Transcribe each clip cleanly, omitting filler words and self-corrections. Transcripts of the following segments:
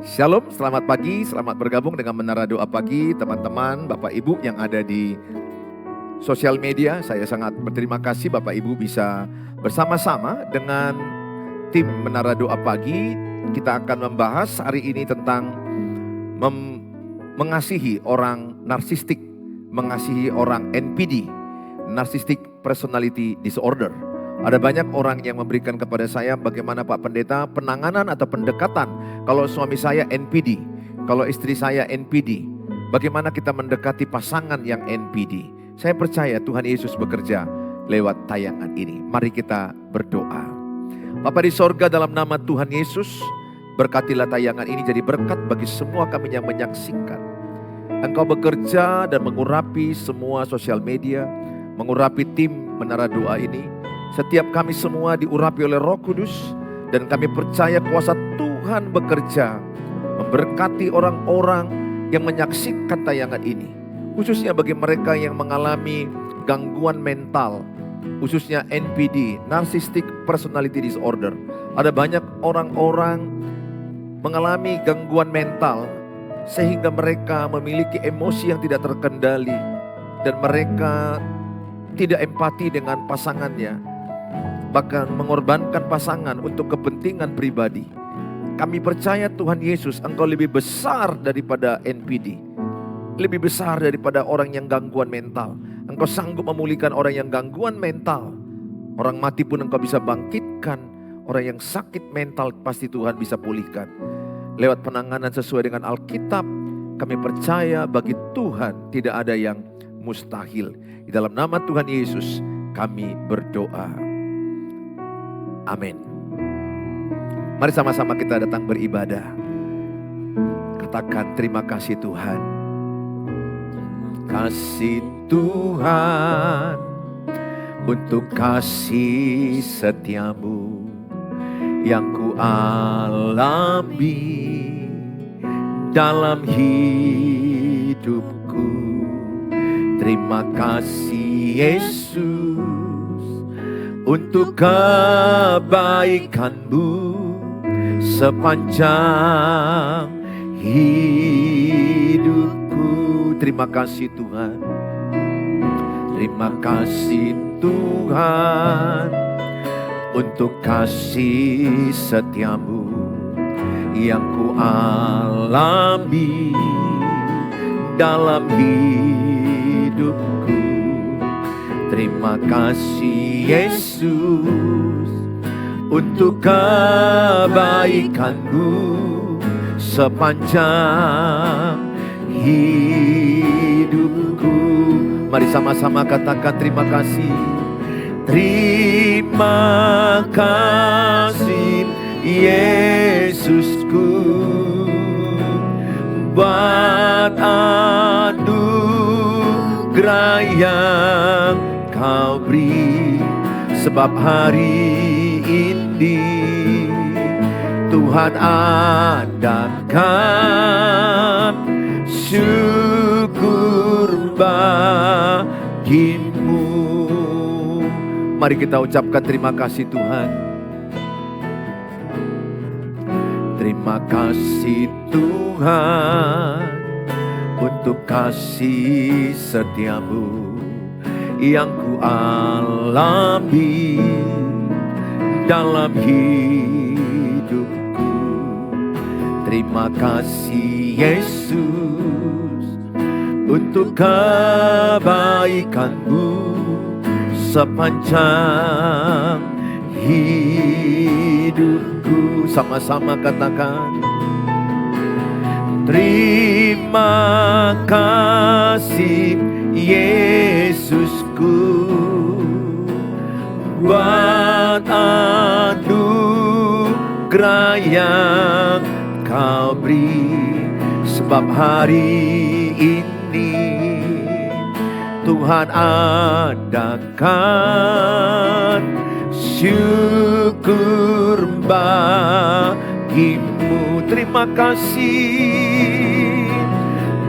Shalom, selamat pagi, selamat bergabung dengan Menara Doa Pagi teman-teman, Bapak Ibu yang ada di sosial media. Saya sangat berterima kasih Bapak Ibu bisa bersama-sama dengan tim Menara Doa Pagi. Kita akan membahas hari ini tentang mengasihi orang narsistik, mengasihi orang NPD, Narcissistic Personality Disorder. Ada banyak orang yang memberikan kepada saya bagaimana Pak Pendeta penanganan atau pendekatan. Kalau suami saya NPD, kalau istri saya NPD, bagaimana kita mendekati pasangan yang NPD. Saya percaya Tuhan Yesus bekerja lewat tayangan ini. Mari kita berdoa. Bapa di sorga, dalam nama Tuhan Yesus, berkatilah tayangan ini jadi berkat bagi semua kami yang menyaksikan. Engkau bekerja dan mengurapi semua sosial media, mengurapi tim Menara Doa ini. Setiap kami semua diurapi oleh Roh Kudus, dan kami percaya kuasa Tuhan bekerja memberkati orang-orang yang menyaksikan tayangan ini. Khususnya bagi mereka yang mengalami gangguan mental, khususnya NPD, Narcissistic Personality Disorder. Ada banyak orang-orang mengalami gangguan mental sehingga mereka memiliki emosi yang tidak terkendali dan mereka tidak empati dengan pasangannya, bahkan mengorbankan pasangan untuk kepentingan pribadi. Kami percaya Tuhan Yesus, Engkau lebih besar daripada NPD, lebih besar daripada orang yang gangguan mental. Engkau sanggup memulihkan orang yang gangguan mental. Orang mati pun Engkau bisa bangkitkan. Orang yang sakit mental pasti Tuhan bisa pulihkan. Lewat penanganan sesuai dengan Alkitab, kami percaya bagi Tuhan tidak ada yang mustahil. Di dalam nama Tuhan Yesus kami berdoa. Amin. Mari sama-sama kita datang beribadah. Katakan terima kasih Tuhan. Kasih Tuhan untuk kasih setiamu yang ku alami dalam hidupku. Terima kasih Yesus untuk kebaikan-Mu sepanjang hidupku. Terima kasih Tuhan. Terima kasih Tuhan untuk kasih setiamu yang ku alami dalam hidupku. Terima kasih Yesus untuk kebaikan-Mu sepanjang hidupku. Mari sama-sama katakan terima kasih. Terima kasih Yesusku buat anugerah yang Kau beri, sebab hari ini Tuhan adakan syukur bagimu. Mari kita ucapkan terima kasih Tuhan. Terima kasih Tuhan untuk kasih setiamu yang ku alami dalam hidupku. Terima kasih Yesus untuk kebaikan-Mu sepanjang hidupku. Sama-sama katakan terima kasih Yesusku buat anugerah yang Kau beri, sebab hari ini Tuhan adakan syukur bagimu. Terima kasih.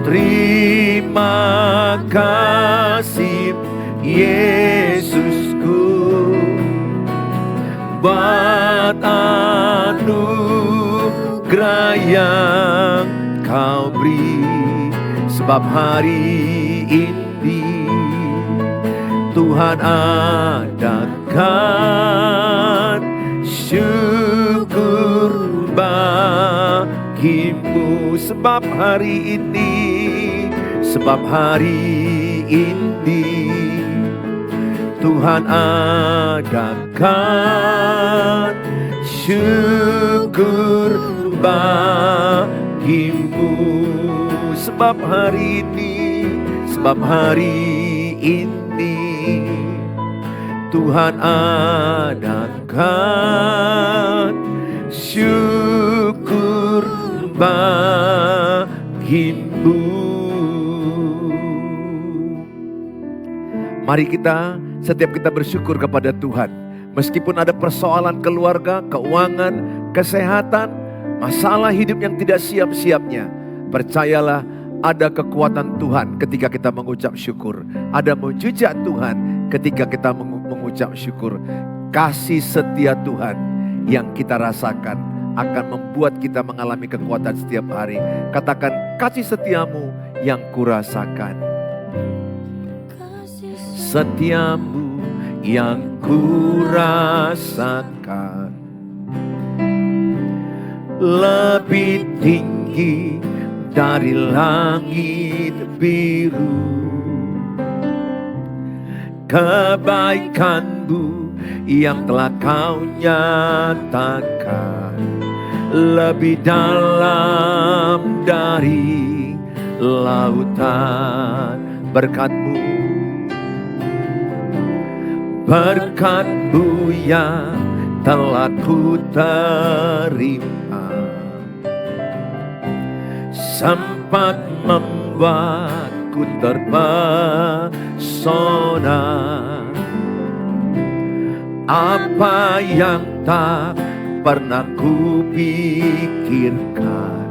Terima kasih Yesusku buat anugerah anugerah yang Kau beri, sebab hari ini Tuhan adakan syukur bagimu. Sebab hari ini Tuhan adakan syukur bagimu. Sebab hari ini Tuhan adakan syukur bagimu. Mari setiap kita bersyukur kepada Tuhan. Meskipun ada persoalan keluarga, keuangan, kesehatan, masalah hidup yang tidak siap-siapnya, percayalah ada kekuatan Tuhan ketika kita mengucap syukur. Ada mujizat Tuhan ketika kita mengucap syukur. Kasih setia Tuhan yang kita rasakan akan membuat kita mengalami kekuatan setiap hari. Katakan, kasih setiamu yang kurasakan. Setiamu yang kurasakan lebih tinggi dari langit biru. Kebaikanmu yang telah Kau nyatakan lebih dalam dari lautan. Berkat-Mu yang telah ku terima sempat membuatku terpesona. Apa yang tak pernah ku pikirkan,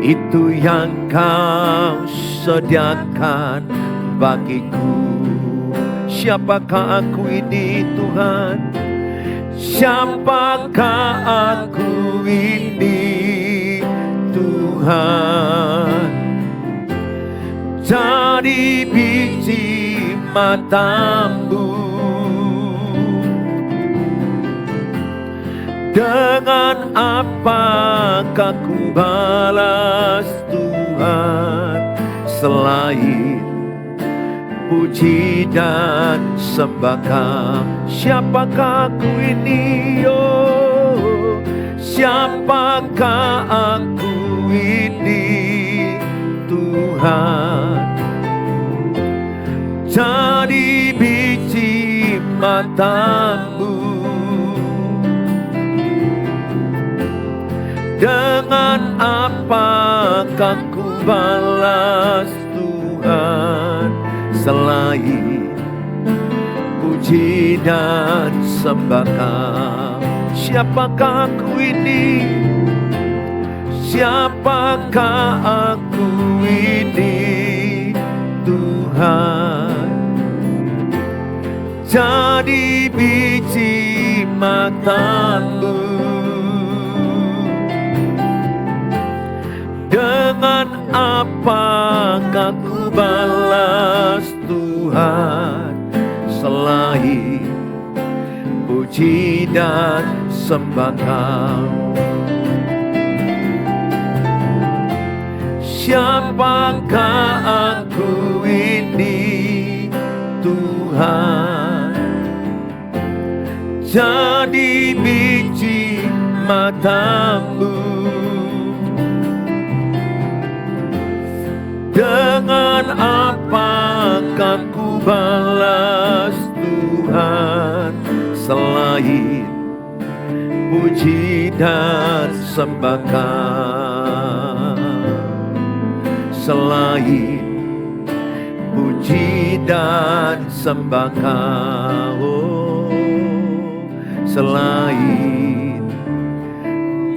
itu yang Kau sediakan bagiku. Siapakah aku ini Tuhan? Siapakah aku ini Tuhan? Jadi biji mata-Mu. Dengan apakah ku balas Tuhan selain puji dan sembah Kau? Siapakah aku ini? Oh, siapakah aku ini Tuhan? Jadi biji mata-Mu. Dengan apakah ku balas Tuhan selain puji dan sembah Kau? Siapakah aku ini? Siapakah aku ini Tuhan? Jadi biji mata-Mu. Dengan apakah ku balas Tuhan selain puji dan sembah Kau? Siapakah aku ini Tuhan? Jadi biji mata-Mu. Dengan apakah ku balas Tuhan selain puji dan sembah Kau? Selain puji dan sembah Kau, selain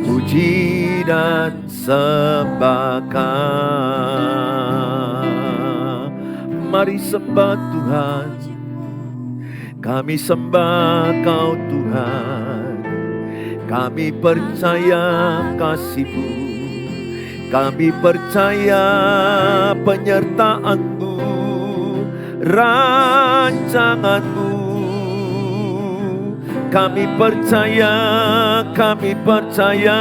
puji dan sembah Kau. Mari sembah Tuhan, kami sembah Kau Tuhan. Kami percaya kasih-Mu, kami percaya penyertaan-Mu, rancangan-Mu. Kami percaya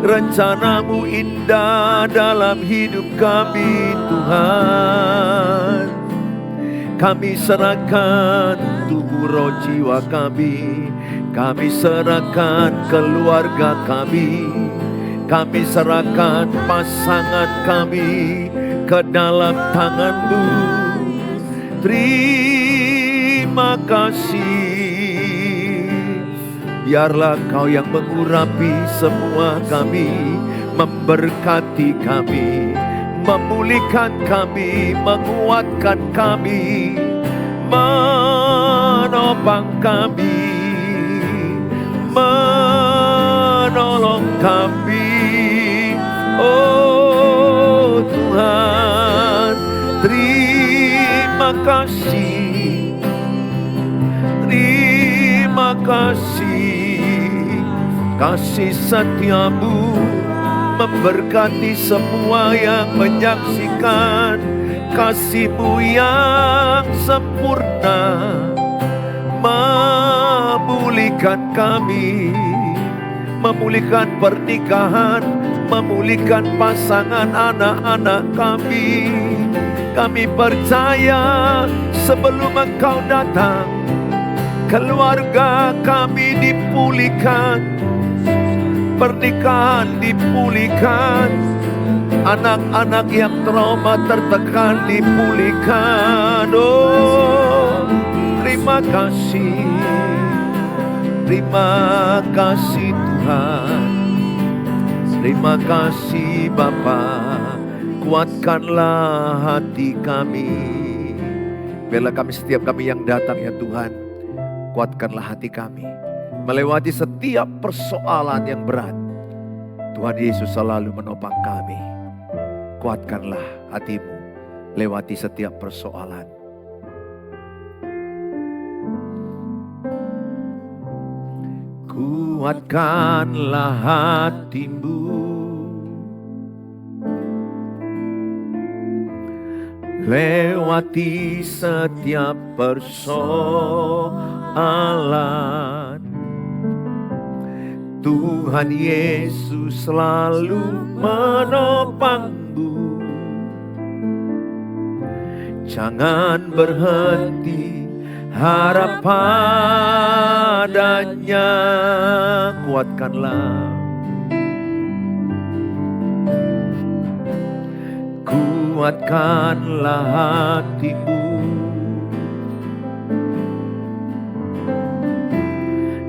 rencana-Mu indah dalam hidup kami, Tuhan. Kami serahkan tubuh roh jiwa kami serahkan keluarga kami serahkan pasangan kami ke dalam tangan-Mu. Terima kasih. Biarlah Kau yang mengurapi semua kami, memberkati kami, memulihkan kami, menguatkan kami, menopang kami, menolong kami. Oh Tuhan, terima kasih, terima kasih. Kasih setia-Mu memberkati semua yang menyaksikan, kasih-Mu yang sempurna memulihkan kami, memulihkan pernikahan, memulihkan pasangan anak-anak kami. Kami percaya sebelum Engkau datang, keluarga kami dipulihkan, pernikahan dipulihkan, anak-anak yang trauma tertekan dipulihkan. Oh, terima kasih Tuhan, terima kasih Bapa. Kuatkanlah hati kami. Biarlah setiap kami yang datang ya Tuhan, kuatkanlah hati kami melewati setiap persoalan yang berat. Tuhan Yesus selalu menopang kami. Kuatkanlah hati-Mu lewati setiap persoalan. Kuatkanlah hati-Mu lewati setiap persoalan. Tuhan Yesus selalu menopang-Mu. Jangan berhenti harap padanya. Kuatkanlah, kuatkanlah hati-Mu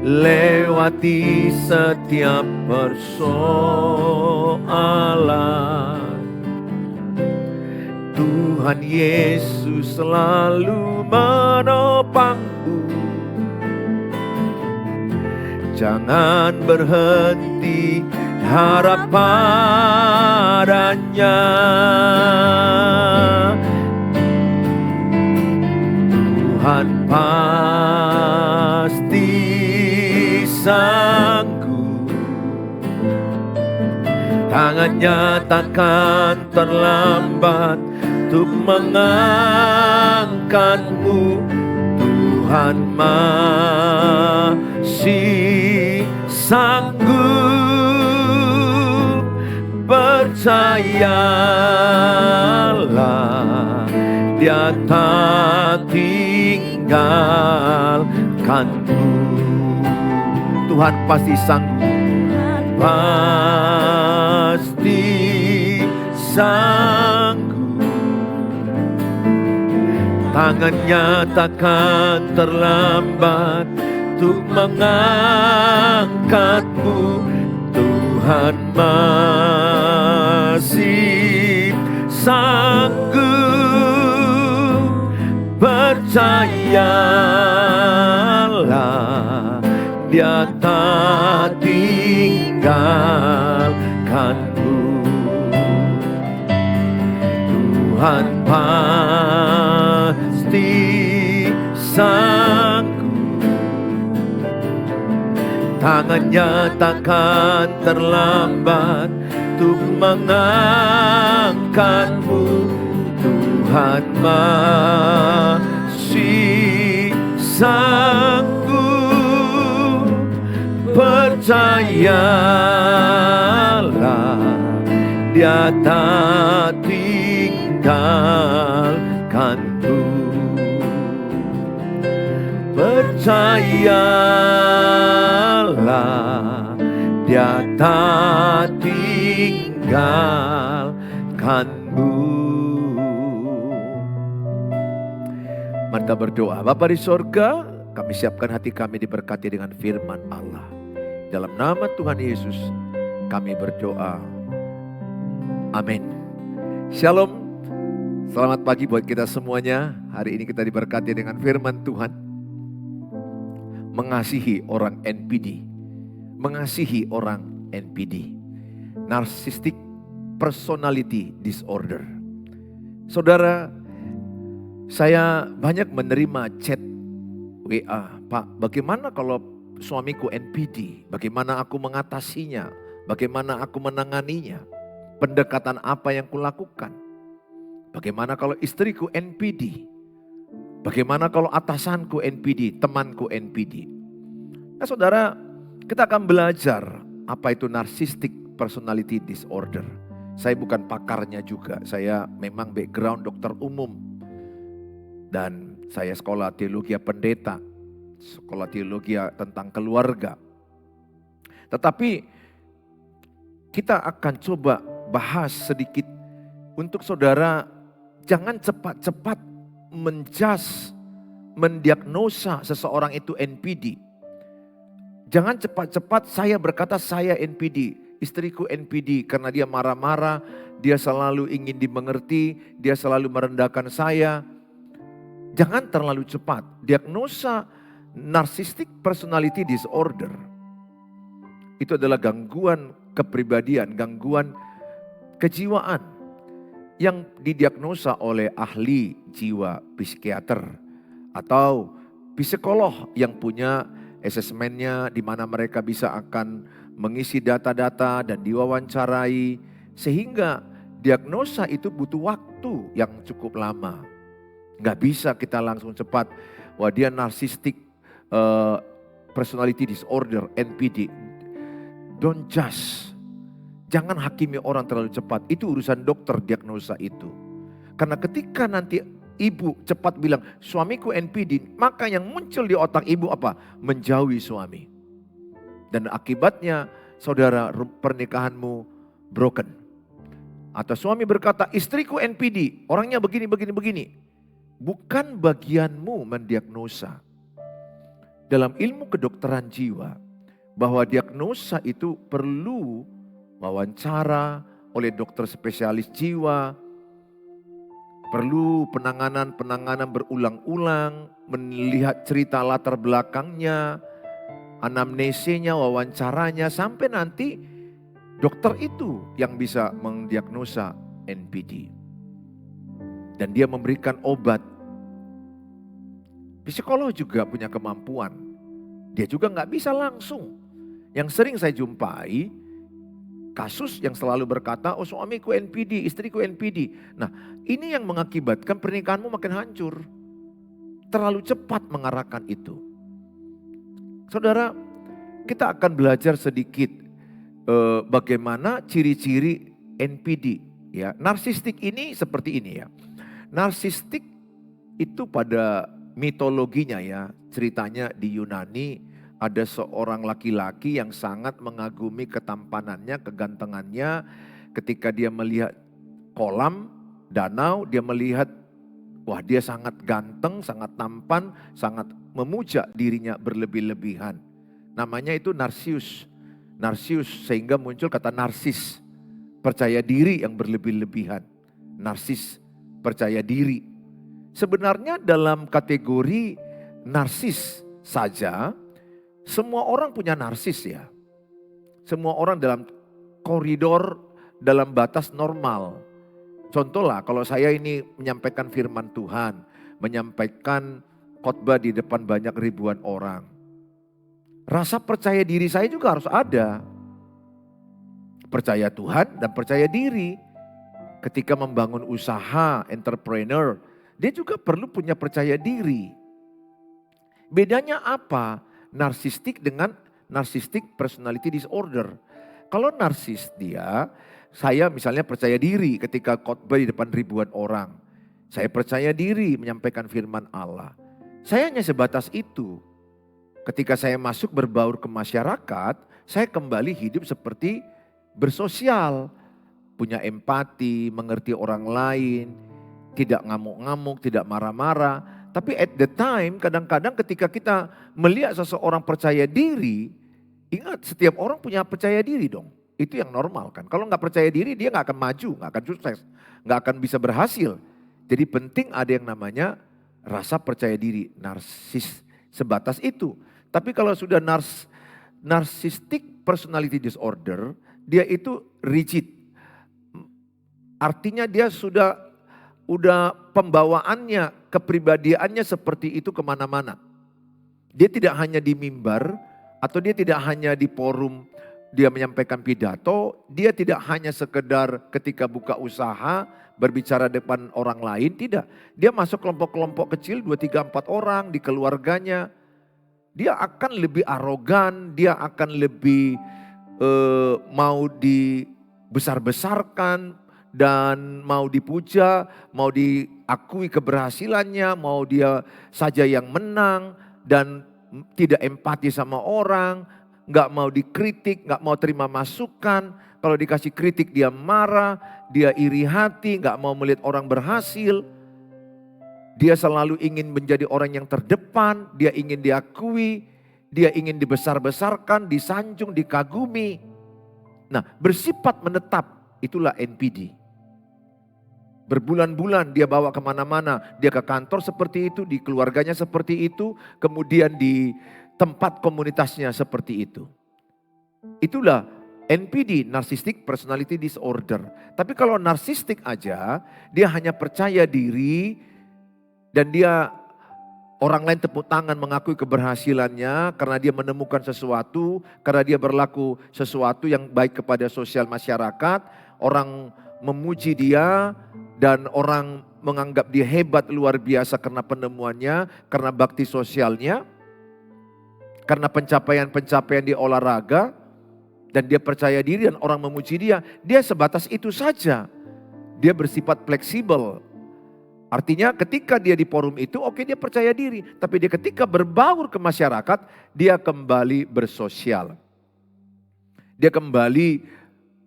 lewati setiap persoalan. Tuhan Yesus selalu menopang-Mu. Jangan berhenti harap padanya. Tuhan pasti sanggup, tangannya takkan terlambat untuk mengangkat-Mu. Tuhan masih sanggup, percayalah, Dia tak tinggalkan-Mu. Tuhan pasti sanggup, pasti sanggup, tangannya takkan terlambat untuk mengangkat-Mu. Tuhan masih sanggup, percayalah, Dia tak tinggalkan-Mu. Tuhan pasti sanggup, Tangannya takkan terlambat untuk mengangkatmu. Tuhan masih sanggup. Percayalah, Dia tak tinggalkanmu. Percayalah, Dia tak tinggalkanmu. Mari kita berdoa. Bapa di sorga, kami siapkan hati kami diberkati dengan firman Allah. Dalam nama Tuhan Yesus kami berdoa. Amin. Shalom. Selamat pagi buat kita semuanya. Hari ini kita diberkati dengan firman Tuhan. Mengasihi orang NPD. Mengasihi orang NPD. Narcissistic Personality Disorder. Saudara, saya banyak menerima chat WA. Pak, bagaimana kalau suamiku NPD? Bagaimana aku mengatasinya? Bagaimana aku menanganinya? Pendekatan apa yang kulakukan? Bagaimana kalau istriku NPD? Bagaimana kalau atasanku NPD, temanku NPD? Nah saudara, kita akan belajar apa itu Narcissistic Personality Disorder. Saya bukan pakarnya juga, saya memang background dokter umum. Dan saya sekolah teologi pendeta, sekolah teologi tentang keluarga. Tetapi kita akan coba bahas sedikit untuk saudara jangan cepat-cepat mendiagnosa seseorang itu NPD. Jangan cepat-cepat saya berkata saya NPD, istriku NPD karena dia marah-marah, dia selalu ingin dimengerti, dia selalu merendahkan saya. Jangan terlalu cepat. Diagnosa Narcissistic Personality Disorder itu adalah gangguan kepribadian, gangguan kejiwaan yang didiagnosa oleh ahli jiwa psikiater atau psikolog yang punya asesmennya di mana mereka bisa akan mengisi data-data dan diwawancarai sehingga diagnosa itu butuh waktu yang cukup lama. Nggak bisa kita langsung cepat, wah dia narcissistic personality disorder, NPD. Don't judge. Jangan hakimi orang terlalu cepat. Itu urusan dokter diagnosa itu. Karena ketika nanti ibu cepat bilang suamiku NPD, maka yang muncul di otak ibu apa? Menjauhi suami. Dan akibatnya saudara pernikahanmu broken. Atau suami berkata istriku NPD, orangnya begini. Bukan bagianmu mendiagnosa. Dalam ilmu kedokteran jiwa, bahwa diagnosa itu perlu wawancara oleh dokter spesialis jiwa, perlu penanganan berulang-ulang, melihat cerita latar belakangnya, anamnesenya, wawancaranya, sampai nanti dokter itu yang bisa mendiagnosa NPD. Dan dia memberikan obat. Psikolog juga punya kemampuan. Dia juga nggak bisa langsung. Yang sering saya jumpai, kasus yang selalu berkata, oh suamiku NPD, istriku NPD. Nah ini yang mengakibatkan pernikahanmu makin hancur. Terlalu cepat mengarahkan itu. Saudara, kita akan belajar sedikit bagaimana ciri-ciri NPD. Ya, narsistik ini seperti ini ya. Narsistik itu pada mitologinya ya, ceritanya di Yunani ada seorang laki-laki yang sangat mengagumi ketampanannya, kegantengannya. Ketika dia melihat kolam, danau, dia melihat wah dia sangat ganteng, sangat tampan, sangat memuja dirinya berlebih-lebihan. Namanya itu narsius. Narsius sehingga muncul kata narsis, percaya diri yang berlebih-lebihan. Narsis, percaya diri. Sebenarnya dalam kategori narsis saja, semua orang punya narsis ya. Semua orang dalam koridor, dalam batas normal. Contohlah kalau saya ini menyampaikan firman Tuhan, menyampaikan khotbah di depan banyak ribuan orang. Rasa percaya diri saya juga harus ada. Percaya Tuhan dan percaya diri. Ketika membangun usaha, entrepreneur, dia juga perlu punya percaya diri. Bedanya apa? Narsistik dengan narcissistic personality disorder. Kalau narsis saya misalnya percaya diri ketika khotbah di depan ribuan orang. Saya percaya diri menyampaikan firman Allah. Saya hanya sebatas itu. Ketika saya masuk berbaur ke masyarakat, saya kembali hidup seperti bersosial. Punya empati, mengerti orang lain, tidak ngamuk-ngamuk, tidak marah-marah. Tapi at the time kadang-kadang ketika kita melihat seseorang percaya diri, ingat setiap orang punya percaya diri dong. Itu yang normal kan. Kalau nggak percaya diri dia nggak akan maju, nggak akan sukses, nggak akan bisa berhasil. Jadi penting ada yang namanya rasa percaya diri, narsis sebatas itu. Tapi kalau sudah narcissistic personality disorder, dia itu rigid. Artinya dia sudah pembawaannya, kepribadiannya seperti itu kemana-mana. Dia tidak hanya di mimbar atau dia tidak hanya di forum dia menyampaikan pidato, dia tidak hanya sekedar ketika buka usaha berbicara depan orang lain, tidak. Dia masuk kelompok-kelompok kecil 2, 3, 4 orang di keluarganya. Dia akan lebih arogan, dia akan lebih mau dibesar-besarkan dan mau dipuja, mau diakui keberhasilannya, mau dia saja yang menang dan tidak empati sama orang, nggak mau dikritik, nggak mau terima masukan. Kalau dikasih kritik dia marah, dia iri hati, nggak mau melihat orang berhasil. Dia selalu ingin menjadi orang yang terdepan, dia ingin diakui, dia ingin dibesar-besarkan, disanjung, dikagumi. Nah, bersifat menetap, itulah NPD. Berbulan-bulan dia bawa kemana-mana, dia ke kantor seperti itu, di keluarganya seperti itu, kemudian di tempat komunitasnya seperti itu. Itulah NPD, Narcissistic Personality Disorder. Tapi kalau narsistik aja, dia hanya percaya diri dan dia orang lain tepuk tangan mengakui keberhasilannya karena dia menemukan sesuatu, karena dia berlaku sesuatu yang baik kepada sosial masyarakat, orang memuji dia dan orang menganggap dia hebat luar biasa karena penemuannya, karena bakti sosialnya, karena pencapaian-pencapaian di olahraga, dan dia percaya diri dan orang memuji dia. Dia sebatas itu saja. Dia bersifat fleksibel. Artinya ketika dia di forum itu, oke, dia percaya diri. Tapi dia ketika berbaur ke masyarakat, dia kembali bersosial. Dia kembali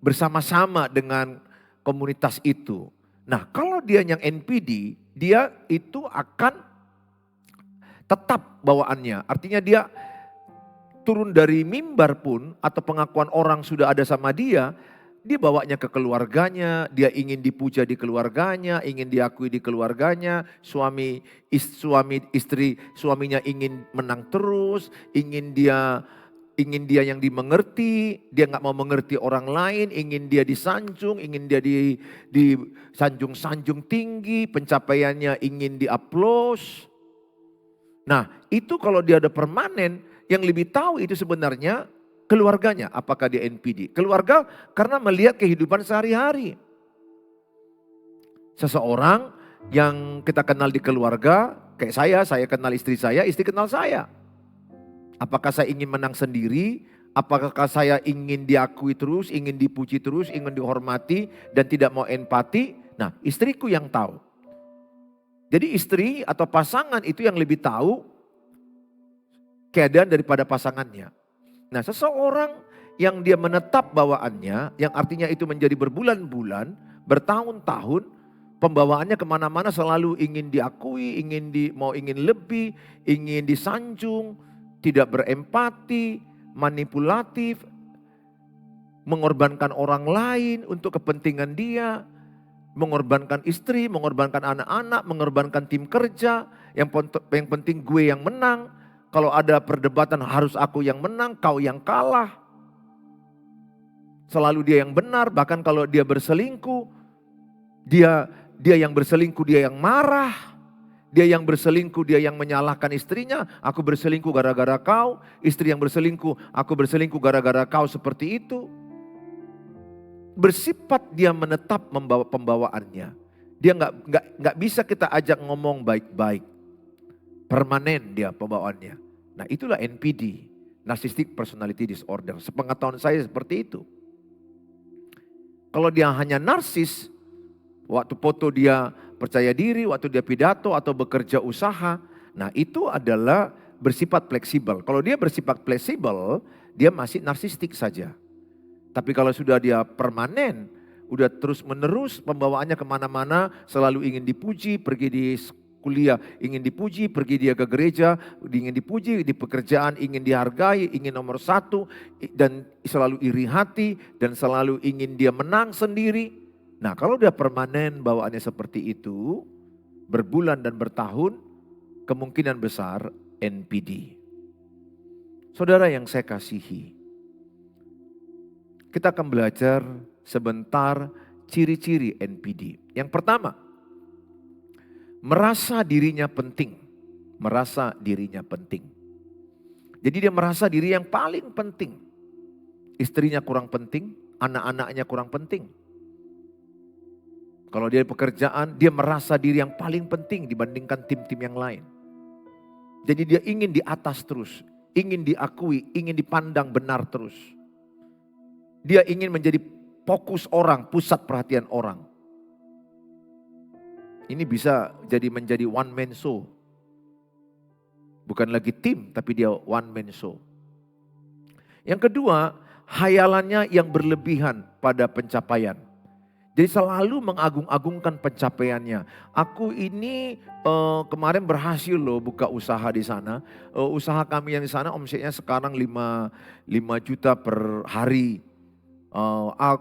bersama-sama dengan komunitas itu. Nah, kalau dia yang NPD, dia itu akan tetap bawaannya. Artinya dia turun dari mimbar pun atau pengakuan orang sudah ada sama dia bawanya ke keluarganya, dia ingin dipuja di keluarganya, ingin diakui di keluarganya, suaminya ingin menang terus, ingin dia yang dimengerti, dia nggak mau mengerti orang lain, ingin dia disanjung, ingin dia disanjung-sanjung tinggi, pencapaiannya ingin diaplos. Nah, itu kalau dia ada permanen, yang lebih tahu itu sebenarnya keluarganya, apakah dia NPD. Keluarga karena melihat kehidupan sehari-hari. Seseorang yang kita kenal di keluarga, kayak saya kenal istri kenal saya. Apakah saya ingin menang sendiri? Apakah saya ingin diakui terus, ingin dipuji terus, ingin dihormati dan tidak mau empati? Nah, istriku yang tahu. Jadi istri atau pasangan itu yang lebih tahu keadaan daripada pasangannya. Nah, seseorang yang dia menetap bawaannya, yang artinya itu menjadi berbulan-bulan, bertahun-tahun, pembawaannya kemana-mana selalu ingin diakui, ingin lebih, ingin disanjung, tidak berempati, manipulatif, mengorbankan orang lain untuk kepentingan dia, mengorbankan istri, mengorbankan anak-anak, mengorbankan tim kerja, yang penting gue yang menang. Kalau ada perdebatan harus aku yang menang, kau yang kalah. Selalu dia yang benar, bahkan kalau dia berselingkuh, dia yang berselingkuh, dia yang marah. Dia yang berselingkuh, dia yang menyalahkan istrinya, aku berselingkuh gara-gara kau. Istri yang berselingkuh, aku berselingkuh gara-gara kau, seperti itu. Bersifat dia menetap membawa pembawaannya. Dia nggak bisa kita ajak ngomong baik-baik. Permanen dia pembawaannya. Nah itulah NPD, Narcissistic Personality Disorder. Sepengetahuan saya seperti itu. Kalau dia hanya narsis, waktu foto dia percaya diri, waktu dia pidato atau bekerja usaha, nah itu adalah bersifat fleksibel. Kalau dia bersifat fleksibel, dia masih narsistik saja. Tapi kalau sudah dia permanen, udah terus menerus pembawaannya kemana-mana, selalu ingin dipuji, pergi di kuliah ingin dipuji, pergi dia ke gereja ingin dipuji, di pekerjaan ingin dihargai, ingin nomor satu, dan selalu iri hati, dan selalu ingin dia menang sendiri. Nah kalau dia permanen bawaannya seperti itu, berbulan dan bertahun, kemungkinan besar NPD. Saudara yang saya kasihi, kita akan belajar sebentar ciri-ciri NPD. Yang pertama, merasa dirinya penting. Merasa dirinya penting. Jadi dia merasa diri yang paling penting. Istrinya kurang penting, anak-anaknya kurang penting. Kalau dia pekerjaan, dia merasa diri yang paling penting dibandingkan tim-tim yang lain. Jadi dia ingin di atas terus, ingin diakui, ingin dipandang benar terus. Dia ingin menjadi fokus orang, pusat perhatian orang. Ini bisa menjadi one man show. Bukan lagi tim, tapi dia one man show. Yang kedua, hayalannya yang berlebihan pada pencapaian. Jadi selalu mengagung-agungkan pencapaiannya. Aku ini kemarin berhasil loh buka usaha di sana. Usaha kami yang di sana omsetnya sekarang 5 juta per hari.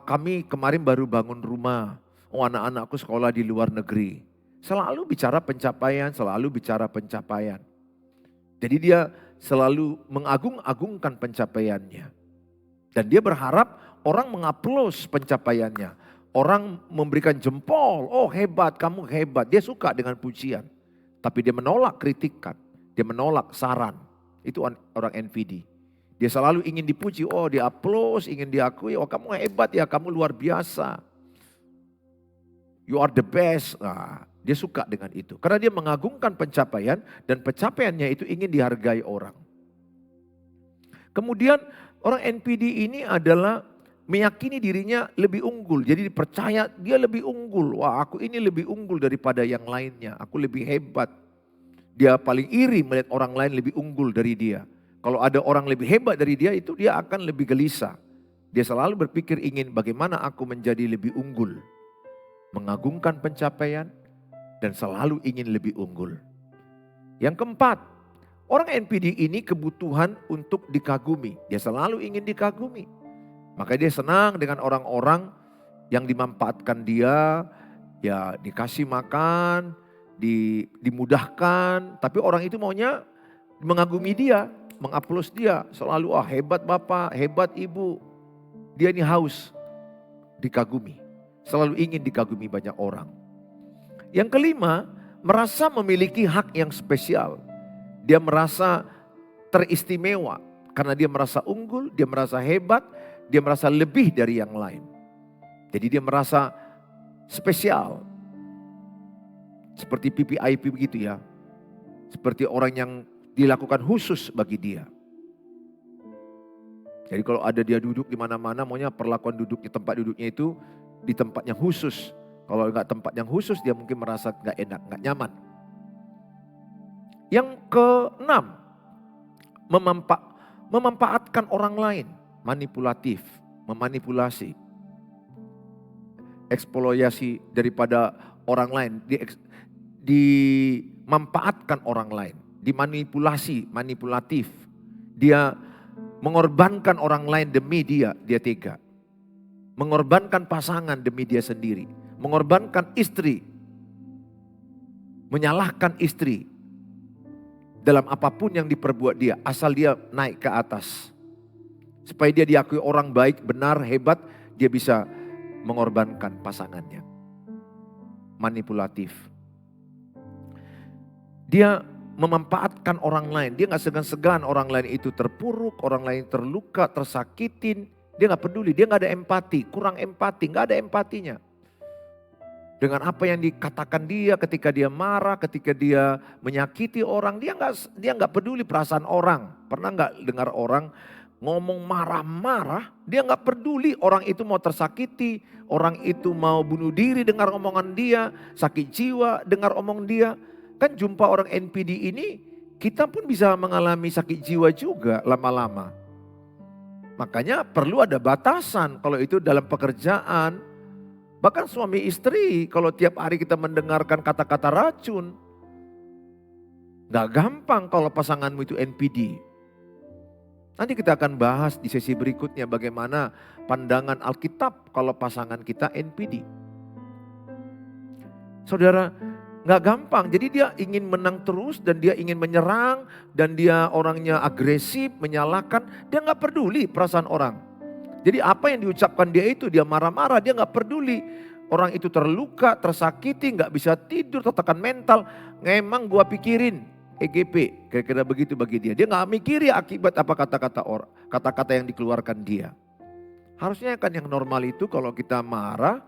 Kami kemarin baru bangun rumah. Anak-anakku sekolah di luar negeri. Selalu bicara pencapaian, selalu bicara pencapaian. Jadi dia selalu mengagung-agungkan pencapaiannya. Dan dia berharap orang mengaplos pencapaiannya. Orang memberikan jempol, oh hebat, kamu hebat. Dia suka dengan pujian. Tapi dia menolak kritikan, dia menolak saran. Itu orang NPD. Dia selalu ingin dipuji, oh dia aplaus, ingin diakui, oh kamu hebat ya, kamu luar biasa. You are the best. Nah, dia suka dengan itu. Karena dia mengagungkan pencapaian dan pencapaiannya itu ingin dihargai orang. Kemudian orang NPD ini adalah meyakini dirinya lebih unggul. Jadi dipercaya dia lebih unggul. Wah aku ini lebih unggul daripada yang lainnya. Aku lebih hebat. Dia paling iri melihat orang lain lebih unggul dari dia. Kalau ada orang lebih hebat dari dia itu dia akan lebih gelisah. Dia selalu berpikir ingin bagaimana aku menjadi lebih unggul. Mengagungkan pencapaian dan selalu ingin lebih unggul. Yang keempat, orang NPD ini kebutuhan untuk dikagumi. Dia selalu ingin dikagumi. Maka dia senang dengan orang-orang yang dimanfaatkan dia, ya dikasih makan, dimudahkan. Tapi orang itu maunya mengagumi dia, mengaplos dia. Selalu hebat bapak, hebat ibu. Dia ini haus dikagumi. Selalu ingin dikagumi banyak orang. Yang kelima, merasa memiliki hak yang spesial. Dia merasa teristimewa karena dia merasa unggul, dia merasa hebat, dia merasa lebih dari yang lain. Jadi dia merasa spesial. Seperti PPIP begitu ya. Seperti orang yang dilakukan khusus bagi dia. Jadi kalau ada dia duduk di mana-mana, maunya perlakuan duduknya, tempat duduknya itu di tempat yang khusus. Kalau enggak tempat yang khusus, dia mungkin merasa enggak enak, enggak nyaman. Yang keenam, memanfaatkan orang lain, manipulatif, memanipulasi, eksploitasi daripada orang lain, dimanfaatkan orang lain, dimanipulasi, manipulatif. Dia mengorbankan orang lain demi dia tega. Mengorbankan pasangan demi dia sendiri. Mengorbankan istri. Menyalahkan istri. Dalam apapun yang diperbuat dia, asal dia naik ke atas. Supaya dia diakui orang baik, benar, hebat, dia bisa mengorbankan pasangannya. Manipulatif. Dia memanfaatkan orang lain. Dia gak segan-segan orang lain itu terpuruk, orang lain terluka, tersakitin. Dia gak peduli, dia gak ada empati, kurang empati, gak ada empatinya. Dengan apa yang dikatakan dia ketika dia marah, ketika dia menyakiti orang, dia nggak peduli perasaan orang. Pernah nggak dengar orang ngomong marah-marah, dia nggak peduli orang itu mau tersakiti, orang itu mau bunuh diri dengar omongan dia, sakit jiwa dengar omong dia. Kan jumpa orang NPD ini, kita pun bisa mengalami sakit jiwa juga lama-lama. Makanya perlu ada batasan kalau itu dalam pekerjaan. Bahkan suami istri kalau tiap hari kita mendengarkan kata-kata racun. Gak gampang kalau pasanganmu itu NPD. Nanti kita akan bahas di sesi berikutnya bagaimana pandangan Alkitab kalau pasangan kita NPD. Saudara, gak gampang. Jadi dia ingin menang terus dan dia ingin menyerang. Dan dia orangnya agresif, menyalahkan. Dia gak peduli perasaan orang. Jadi apa yang diucapkan dia itu, dia marah-marah, dia gak peduli. Orang itu terluka, tersakiti, gak bisa tidur, tertekan mental. Memang gua pikirin EGP, kira-kira begitu bagi dia. Dia gak mikir ya akibat apa kata-kata yang dikeluarkan dia. Harusnya kan yang normal itu kalau kita marah,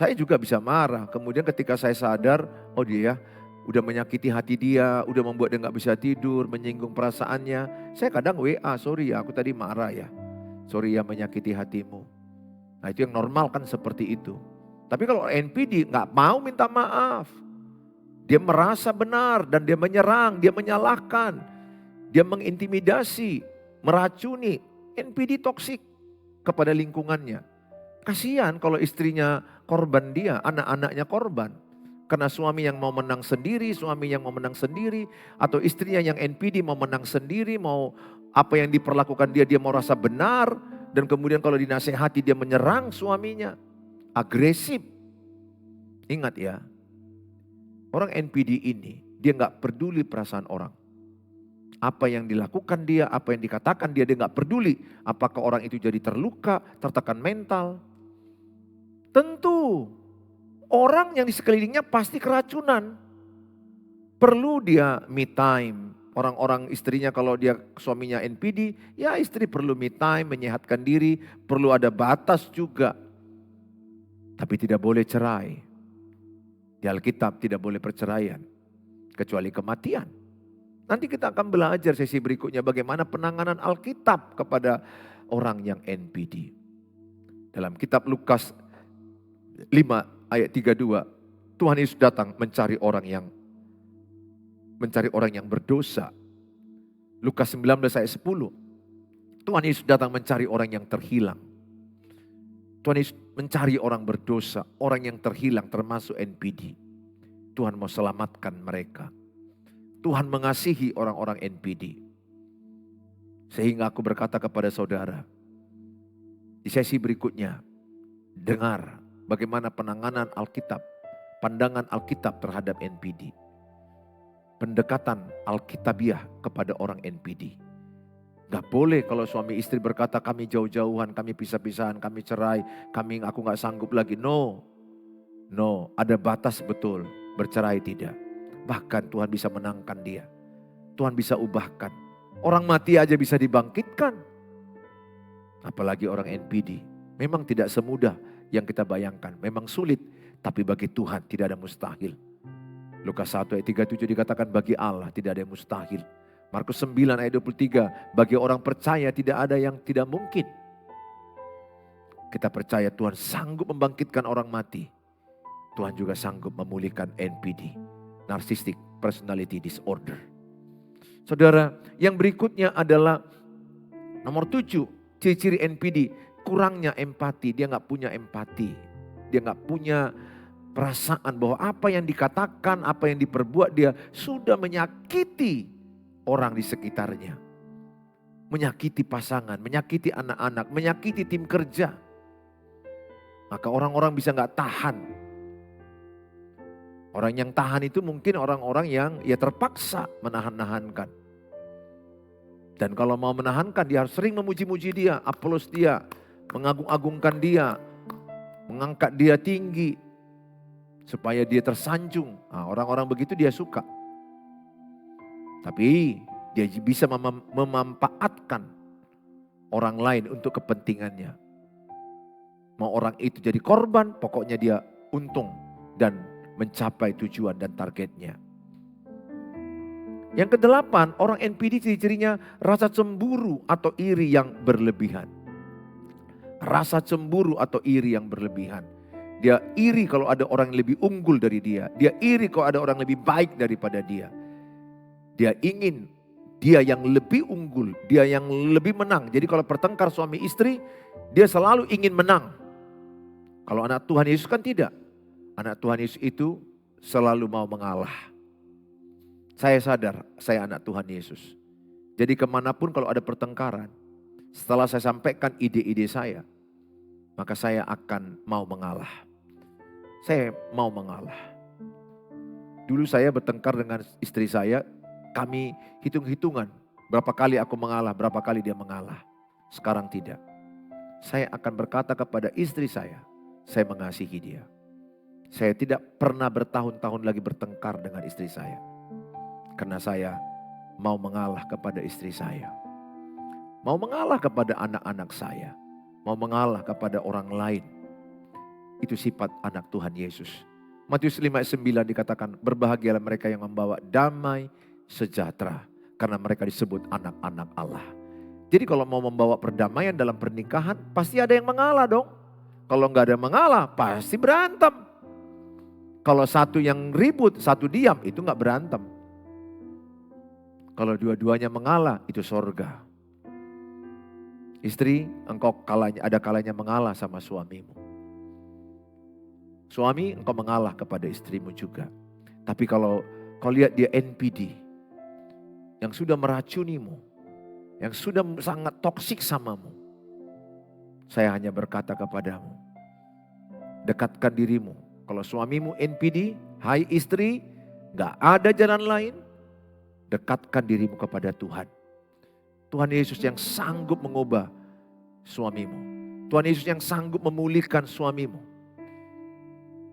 saya juga bisa marah. Kemudian ketika saya sadar, oh dia udah menyakiti hati dia, udah membuat dia gak bisa tidur, menyinggung perasaannya. Saya kadang WA, sorry ya aku tadi marah ya. Sorry ya menyakiti hatimu. Nah itu yang normal kan seperti itu. Tapi kalau NPD gak mau minta maaf. Dia merasa benar dan dia menyerang, dia menyalahkan. Dia mengintimidasi, meracuni. NPD toksik kepada lingkungannya. Kasihan kalau istrinya korban dia, anak-anaknya korban. Karena suami yang mau menang sendiri, suami yang mau menang sendiri. Atau istrinya yang NPD mau menang sendiri, mau apa yang diperlakukan dia mau rasa benar. Dan kemudian kalau dinasehati dia menyerang suaminya. Agresif. Ingat ya. Orang NPD ini dia gak peduli perasaan orang. Apa yang dilakukan dia, apa yang dikatakan dia gak peduli. Apakah orang itu jadi terluka, tertekan mental. Tentu orang yang di sekelilingnya pasti keracunan. Perlu dia me time. Orang-orang istrinya kalau dia suaminya NPD, ya istri perlu me time, menyehatkan diri, perlu ada batas juga. Tapi tidak boleh cerai. Di Alkitab tidak boleh perceraian, kecuali kematian. Nanti kita akan belajar sesi berikutnya bagaimana penanganan Alkitab kepada orang yang NPD. Dalam kitab Lukas 5 ayat 32, Tuhan Yesus datang mencari orang yang berdosa. Lukas 19 ayat 10. Tuhan Yesus datang mencari orang yang terhilang. Tuhan Yesus mencari orang berdosa, orang yang terhilang termasuk NPD. Tuhan mau selamatkan mereka. Tuhan mengasihi orang-orang NPD. Sehingga aku berkata kepada saudara, di sesi berikutnya, dengar bagaimana penanganan Alkitab, pandangan Alkitab terhadap NPD. Pendekatan Alkitabiah kepada orang NPD. Gak boleh kalau suami istri berkata kami jauh-jauhan, kami pisah-pisahan, kami cerai, aku gak sanggup lagi. No, ada batas betul, bercerai tidak. Bahkan Tuhan bisa menangkan dia. Tuhan bisa ubahkan. Orang mati aja bisa dibangkitkan. Apalagi orang NPD. Memang tidak semudah yang kita bayangkan. Memang sulit, tapi bagi Tuhan tidak ada mustahil. Lukas 1 ayat 37 dikatakan bagi Allah tidak ada yang mustahil. Markus 9 ayat 23, bagi orang percaya tidak ada yang tidak mungkin. Kita percaya Tuhan sanggup membangkitkan orang mati. Tuhan juga sanggup memulihkan NPD, Narcissistic Personality Disorder. Saudara, yang berikutnya adalah nomor 7, ciri-ciri NPD, kurangnya empati. Dia gak punya empati, dia gak punya perasaan bahwa apa yang dikatakan, apa yang diperbuat dia sudah menyakiti orang di sekitarnya. Menyakiti pasangan, menyakiti anak-anak, menyakiti tim kerja. Maka orang-orang bisa gak tahan. Orang yang tahan itu mungkin orang-orang yang ya terpaksa menahan-nahankan. Dan kalau mau menahankan dia harus sering memuji-muji dia, aplaus dia, mengagung-agungkan dia, mengangkat dia tinggi. Supaya dia tersanjung. Nah, orang-orang begitu dia suka. Tapi dia bisa memanfaatkan orang lain untuk kepentingannya. Mau orang itu jadi korban, pokoknya dia untung dan mencapai tujuan dan targetnya. Yang kedelapan, orang NPD ciri-cirinya rasa cemburu atau iri yang berlebihan. Rasa cemburu atau iri yang berlebihan. Dia iri kalau ada orang yang lebih unggul dari dia. Dia iri kalau ada orang yang lebih baik daripada dia. Dia ingin dia yang lebih unggul, dia yang lebih menang. Jadi kalau bertengkar suami istri, dia selalu ingin menang. Kalau anak Tuhan Yesus kan tidak. Anak Tuhan Yesus itu selalu mau mengalah. Saya sadar, saya anak Tuhan Yesus. Jadi kemanapun kalau ada pertengkaran, setelah saya sampaikan ide-ide saya, maka saya akan mau mengalah. Saya mau mengalah. Dulu saya bertengkar dengan istri saya, kami hitung-hitungan berapa kali aku mengalah, berapa kali dia mengalah. Sekarang tidak. Saya akan berkata kepada istri saya mengasihi dia. Saya tidak pernah bertahun-tahun lagi bertengkar dengan istri saya. Karena saya mau mengalah kepada istri saya. Mau mengalah kepada anak-anak saya. Mau mengalah kepada orang lain. Itu sifat anak Tuhan Yesus. Matius 5:9 dikatakan, berbahagialah mereka yang membawa damai sejahtera. Karena mereka disebut anak-anak Allah. Jadi kalau mau membawa perdamaian dalam pernikahan, pasti ada yang mengalah dong. Kalau nggak ada yang mengalah, pasti berantem. Kalau satu yang ribut, satu diam, itu nggak berantem. Kalau dua-duanya mengalah, itu sorga. Istri, engkau ada kalanya mengalah sama suamimu. Suami, engkau mengalah kepada istrimu juga. Tapi kalau kau lihat dia NPD, yang sudah meracunimu, yang sudah sangat toksik samamu, saya hanya berkata kepadamu, dekatkan dirimu. Kalau suamimu NPD, hai istri, gak ada jalan lain. Dekatkan dirimu kepada Tuhan. Tuhan Yesus yang sanggup mengubah suamimu. Tuhan Yesus yang sanggup memulihkan suamimu.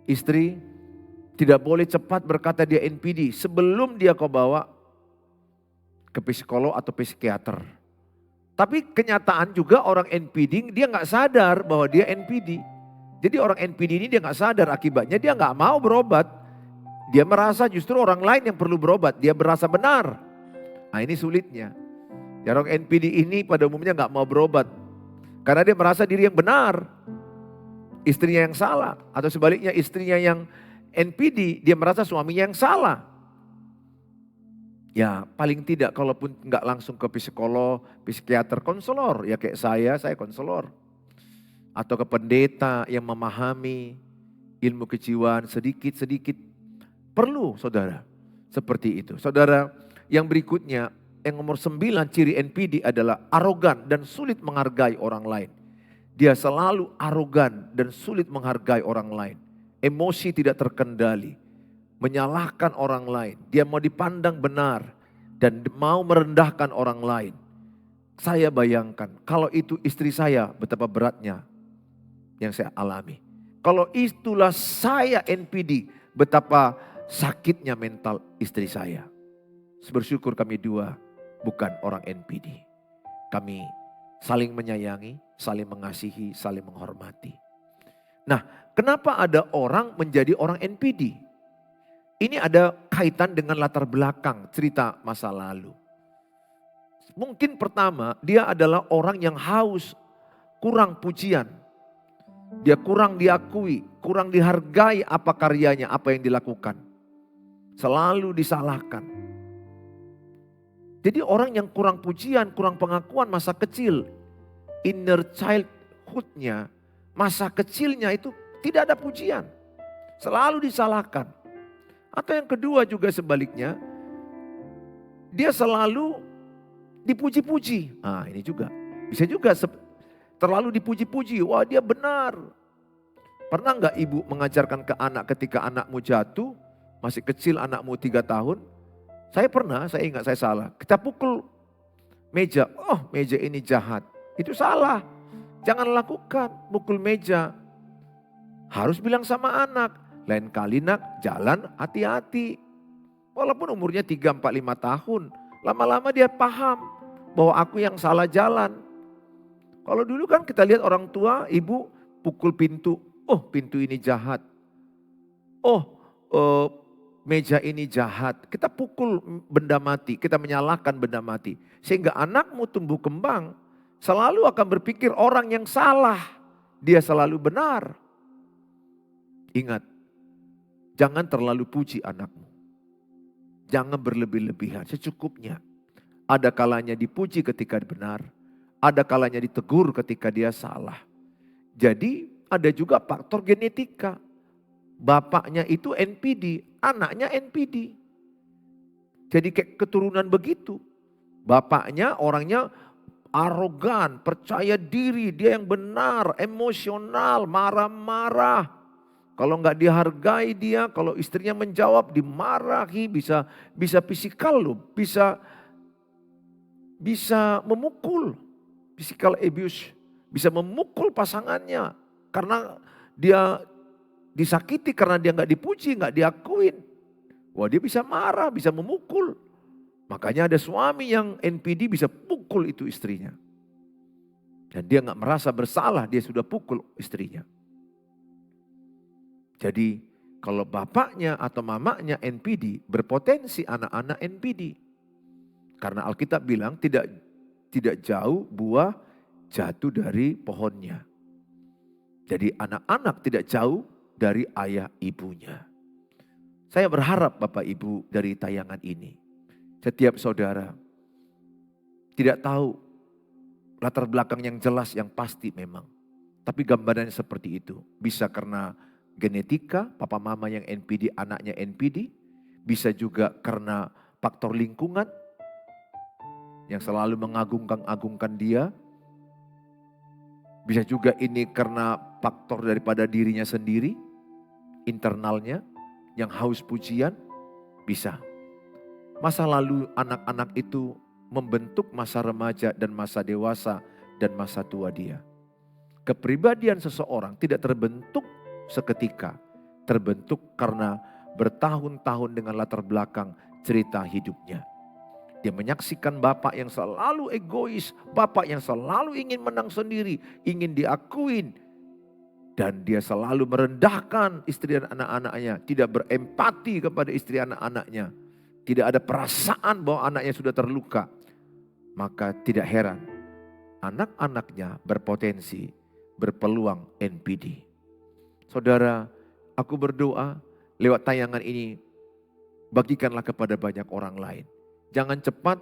Istri tidak boleh cepat berkata dia NPD sebelum dia kau bawa ke psikolog atau psikiater. Tapi kenyataan juga orang NPD dia gak sadar bahwa dia NPD. Jadi orang NPD ini dia gak sadar akibatnya dia gak mau berobat. Dia merasa justru orang lain yang perlu berobat. Dia merasa benar. Nah ini sulitnya. Ya, orang NPD ini pada umumnya gak mau berobat. Karena dia merasa diri yang benar. Istrinya yang salah. Atau sebaliknya istrinya yang NPD, dia merasa suaminya yang salah. Ya paling tidak kalaupun gak langsung ke psikolog, psikiater, konselor. Ya kayak saya konselor. Atau ke pendeta yang memahami ilmu kejiwaan sedikit-sedikit. Perlu saudara seperti itu. Saudara yang berikutnya yang nomor 9 ciri NPD adalah arogan dan sulit menghargai orang lain. Dia selalu arogan dan sulit menghargai orang lain. Emosi tidak terkendali. Menyalahkan orang lain. Dia mau dipandang benar dan mau merendahkan orang lain. Saya bayangkan kalau itu istri saya betapa beratnya yang saya alami. Kalau itulah saya NPD betapa sakitnya mental istri saya. Bersyukur kami dua bukan orang NPD. Kami saling menyayangi, saling mengasihi, saling menghormati. Nah, kenapa ada orang menjadi orang NPD? Ini ada kaitan dengan latar belakang cerita masa lalu. Mungkin pertama dia adalah orang yang haus, kurang pujian. Dia kurang diakui, kurang dihargai apa karyanya, apa yang dilakukan. Selalu disalahkan. Jadi orang yang kurang pujian, kurang pengakuan masa kecil. Inner childhood-nya, masa kecilnya itu tidak ada pujian. Selalu disalahkan. Atau yang kedua juga sebaliknya. Dia selalu dipuji-puji. Nah ini juga. Bisa juga terlalu dipuji-puji. Wah dia benar. Pernah enggak ibu mengajarkan ke anak ketika anakmu jatuh. Masih kecil anakmu 3 tahun. Saya pernah, saya ingat saya salah. Kita pukul meja. Oh meja ini jahat. Itu salah. Jangan lakukan pukul meja. Harus bilang sama anak. Lain kali nak jalan hati-hati. Walaupun umurnya 3, 4, 5 tahun. Lama-lama dia paham bahwa aku yang salah jalan. Kalau dulu kan kita lihat orang tua, ibu pukul pintu. Oh, pintu ini jahat. Oh, meja ini jahat. Kita pukul benda mati, kita menyalahkan benda mati. Sehingga anakmu tumbuh kembang selalu akan berpikir orang yang salah, dia selalu benar. Ingat, jangan terlalu puji anakmu. Jangan berlebih-lebihan, secukupnya. Ada kalanya dipuji ketika benar, ada kalanya ditegur ketika dia salah. Jadi ada juga faktor genetika. Bapaknya itu NPD, anaknya NPD. Jadi kayak keturunan begitu. Bapaknya orangnya arogan, percaya diri, dia yang benar, emosional, marah-marah. Kalau nggak dihargai dia, kalau istrinya menjawab dimarahi, bisa fisikal loh, bisa memukul, physical abuse, bisa memukul pasangannya karena dia disakiti, karena dia nggak dipuji, nggak diakuin. Wah, dia bisa marah, bisa memukul. Makanya ada suami yang NPD bisa pukul itu istrinya. Dan dia nggak merasa bersalah, dia sudah pukul istrinya. Jadi kalau bapaknya atau mamanya NPD, berpotensi anak-anak NPD. Karena Alkitab bilang tidak jauh buah jatuh dari pohonnya. Jadi anak-anak tidak jauh dari ayah ibunya. Saya berharap Bapak Ibu dari tayangan ini, setiap saudara tidak tahu latar belakang yang jelas yang pasti memang. Tapi gambarannya seperti itu. Bisa karena genetika, papa mama yang NPD, anaknya NPD. Bisa juga karena faktor lingkungan yang selalu mengagung-agungkan dia. Bisa juga ini karena faktor daripada dirinya sendiri, internalnya yang haus pujian. Bisa. Masa lalu anak-anak itu membentuk masa remaja dan masa dewasa dan masa tua dia. Kepribadian seseorang tidak terbentuk seketika, terbentuk karena bertahun-tahun dengan latar belakang cerita hidupnya. Dia menyaksikan bapak yang selalu egois, bapak yang selalu ingin menang sendiri, ingin diakuin. Dan dia selalu merendahkan istri dan anak-anaknya, tidak berempati kepada istri anak-anaknya. Tidak ada perasaan bahwa anaknya sudah terluka. Maka tidak heran, anak-anaknya berpotensi, berpeluang NPD. Saudara, aku berdoa lewat tayangan ini, bagikanlah kepada banyak orang lain. Jangan cepat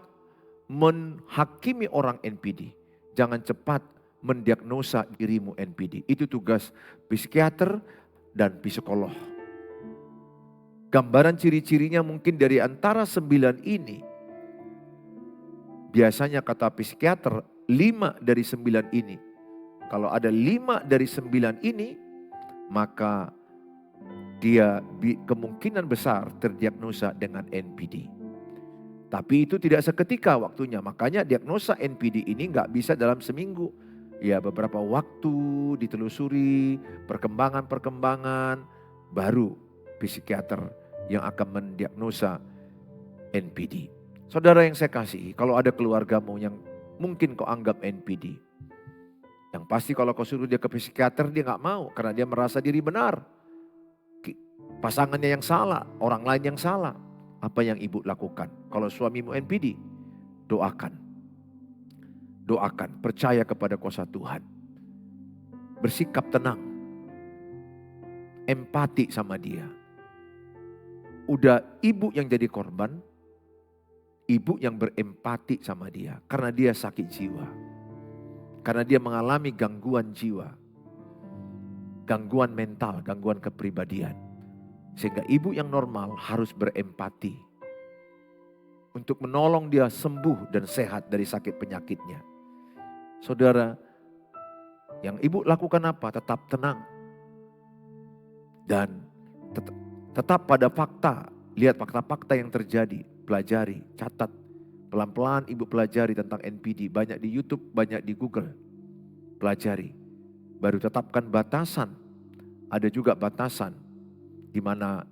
menghakimi orang NPD. Jangan cepat mendiagnosa dirimu NPD. Itu tugas psikiater dan psikolog. Gambaran ciri-cirinya mungkin dari antara 9 ini. Biasanya kata psikiater 5 dari 9 ini. Kalau ada 5 dari 9 ini, maka dia kemungkinan besar terdiagnosa dengan NPD. Tapi itu tidak seketika waktunya, makanya diagnosa NPD ini nggak bisa dalam seminggu. Ya beberapa waktu ditelusuri, perkembangan-perkembangan, baru psikiater yang akan mendiagnosa NPD. Saudara yang saya kasihi, kalau ada keluargamu yang mungkin kau anggap NPD, yang pasti kalau kau suruh dia ke psikiater dia gak mau karena dia merasa diri benar. Pasangannya yang salah, orang lain yang salah. Apa yang ibu lakukan? Kalau suamimu NPD, doakan. Doakan, percaya kepada kuasa Tuhan. Bersikap tenang. Empati sama dia. Udah ibu yang jadi korban, ibu yang berempati sama dia. Karena dia sakit jiwa. Karena dia mengalami gangguan jiwa. Gangguan mental, gangguan kepribadian. Sehingga ibu yang normal harus berempati. Untuk menolong dia sembuh dan sehat dari sakit penyakitnya. Saudara, yang ibu lakukan apa? Tetap tenang. Dan tetap pada fakta. Lihat fakta-fakta yang terjadi. Pelajari, catat. Pelan-pelan ibu pelajari tentang NPD. Banyak di YouTube, banyak di Google. Pelajari. Baru tetapkan batasan. Ada juga batasan. Di mana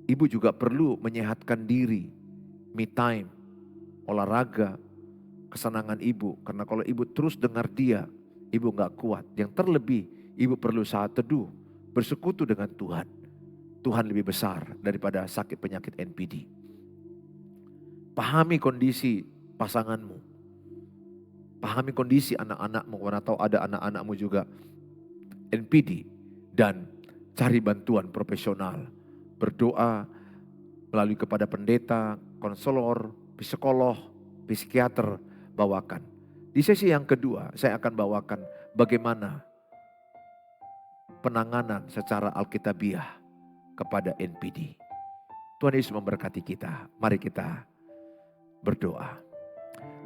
ibu juga perlu menyehatkan diri. Me time. olahraga, kesenangan ibu. Karena kalau ibu terus dengar dia, ibu gak kuat. Yang terlebih, ibu perlu saat teduh, bersekutu dengan Tuhan. Tuhan lebih besar daripada sakit penyakit NPD. Pahami kondisi pasanganmu. Pahami kondisi anak-anakmu. Karena tahu ada anak-anakmu juga NPD. Dan cari bantuan profesional. Berdoa melalui kepada pendeta, konselor, psikolog, psikiater, bawakan. Di sesi yang kedua saya akan bawakan bagaimana penanganan secara alkitabiah kepada NPD. Tuhan Yesus memberkati kita. Mari kita berdoa.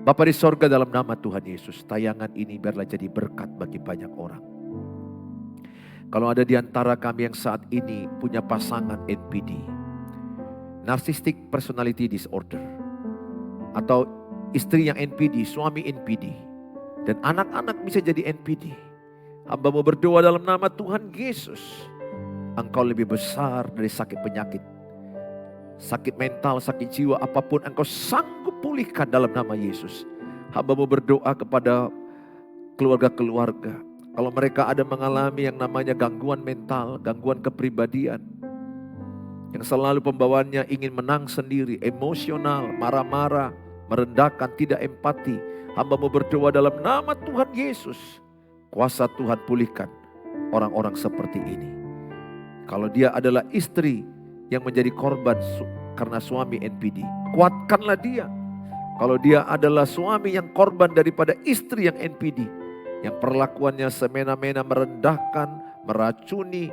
Bapa di sorga, dalam nama Tuhan Yesus, tayangan ini biarlah jadi berkat bagi banyak orang. Kalau ada di antara kami yang saat ini punya pasangan NPD, Narcissistic Personality Disorder, atau istri yang NPD, suami NPD, dan anak-anak bisa jadi NPD. Hamba mau berdoa dalam nama Tuhan Yesus. Engkau lebih besar dari sakit penyakit, sakit mental, sakit jiwa, apapun Engkau sanggup pulihkan dalam nama Yesus. Hamba mau berdoa kepada keluarga-keluarga. Kalau mereka ada mengalami yang namanya gangguan mental, gangguan kepribadian, yang selalu pembawaannya ingin menang sendiri, emosional, marah-marah, merendahkan, tidak empati. Hamba mau berdoa dalam nama Tuhan Yesus. Kuasa Tuhan pulihkan orang-orang seperti ini. Kalau dia adalah istri yang menjadi korban karena suami NPD, kuatkanlah dia. Kalau dia adalah suami yang korban daripada istri yang NPD, yang perlakuannya semena-mena, merendahkan, meracuni,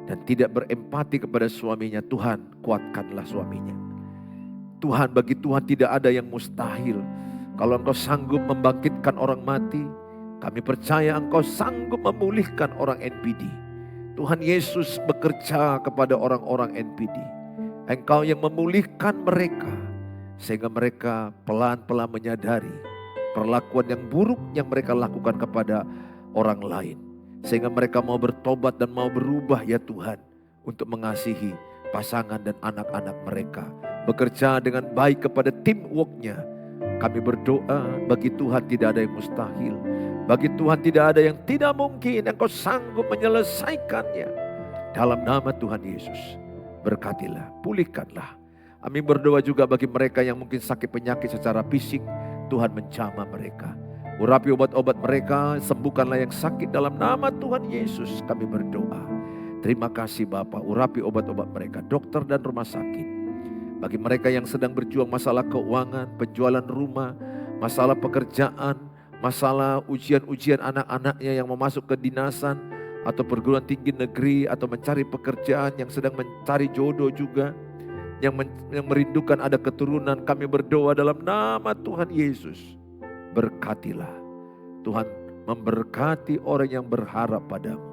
dan tidak berempati kepada suaminya, Tuhan kuatkanlah suaminya. Tuhan, bagi Tuhan tidak ada yang mustahil. Kalau Engkau sanggup membangkitkan orang mati, kami percaya Engkau sanggup memulihkan orang NPD. Tuhan Yesus bekerja kepada orang-orang NPD. Engkau yang memulihkan mereka, sehingga mereka pelan-pelan menyadari perlakuan yang buruk yang mereka lakukan kepada orang lain. Sehingga mereka mau bertobat dan mau berubah ya Tuhan, untuk mengasihi pasangan dan anak-anak mereka. Bekerja dengan baik kepada teamworknya. Kami berdoa, bagi Tuhan tidak ada yang mustahil. Bagi Tuhan tidak ada yang tidak mungkin. Engkau sanggup menyelesaikannya. Dalam nama Tuhan Yesus, berkatilah, pulihkanlah. Kami berdoa juga bagi mereka yang mungkin sakit penyakit secara fisik. Tuhan menjamah mereka. Urapi obat-obat mereka, sembuhkanlah yang sakit dalam nama Tuhan Yesus. Kami berdoa. Terima kasih Bapa, urapi obat-obat mereka, dokter dan rumah sakit. Bagi mereka yang sedang berjuang masalah keuangan, penjualan rumah, masalah pekerjaan, masalah ujian-ujian anak-anaknya yang mau masuk ke dinasan atau perguruan tinggi negeri atau mencari pekerjaan, yang sedang mencari jodoh juga, yang merindukan ada keturunan, kami berdoa dalam nama Tuhan Yesus. Berkatilah. Tuhan memberkati orang yang berharap padamu.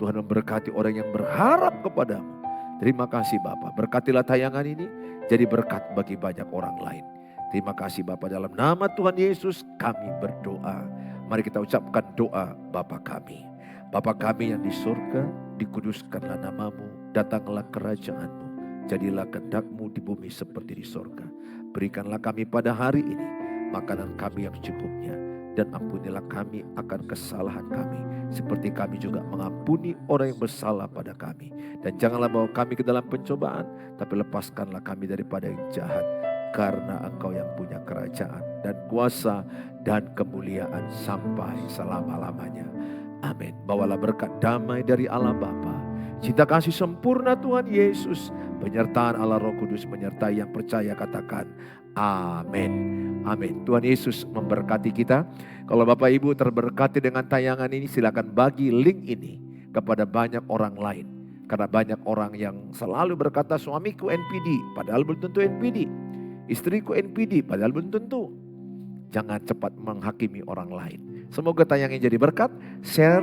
Tuhan memberkati orang yang berharap kepadamu. Terima kasih Bapa. Berkatilah tayangan ini jadi berkat bagi banyak orang lain. Terima kasih Bapa, dalam nama Tuhan Yesus kami berdoa. Mari kita ucapkan doa Bapa kami. Bapa kami yang di surga, dikuduskanlah namamu, datanglah kerajaanmu. Jadilah kehendak-Mu di bumi seperti di surga. Berikanlah kami pada hari ini makanan kami yang secukupnya, dan ampunilah kami akan kesalahan kami, seperti kami juga mengampuni orang yang bersalah pada kami. Dan janganlah bawa kami ke dalam pencobaan, tapi lepaskanlah kami daripada yang jahat. Karena Engkau yang punya kerajaan dan kuasa dan kemuliaan sampai selama-lamanya. Amin. Bawalah berkat damai dari Allah Bapa, cinta kasih sempurna Tuhan Yesus, penyertaan Allah Roh Kudus menyertai yang percaya, katakan amin. Amin. Tuhan Yesus memberkati kita. Kalau Bapak Ibu terberkati dengan tayangan ini, silakan bagi link ini kepada banyak orang lain. Karena banyak orang yang selalu berkata suamiku NPD, padahal belum tentu NPD. Istriku NPD, padahal belum tentu. Jangan cepat menghakimi orang lain. Semoga tayangan ini jadi berkat. Share,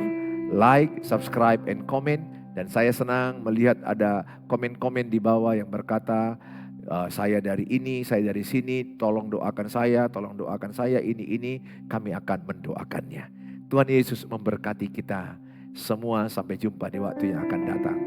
like, subscribe, and comment. Dan saya senang melihat ada komen-komen di bawah yang berkata, saya dari ini, saya dari sini, tolong doakan saya, ini, kami akan mendoakannya. Tuhan Yesus memberkati kita semua, sampai jumpa di waktu yang akan datang.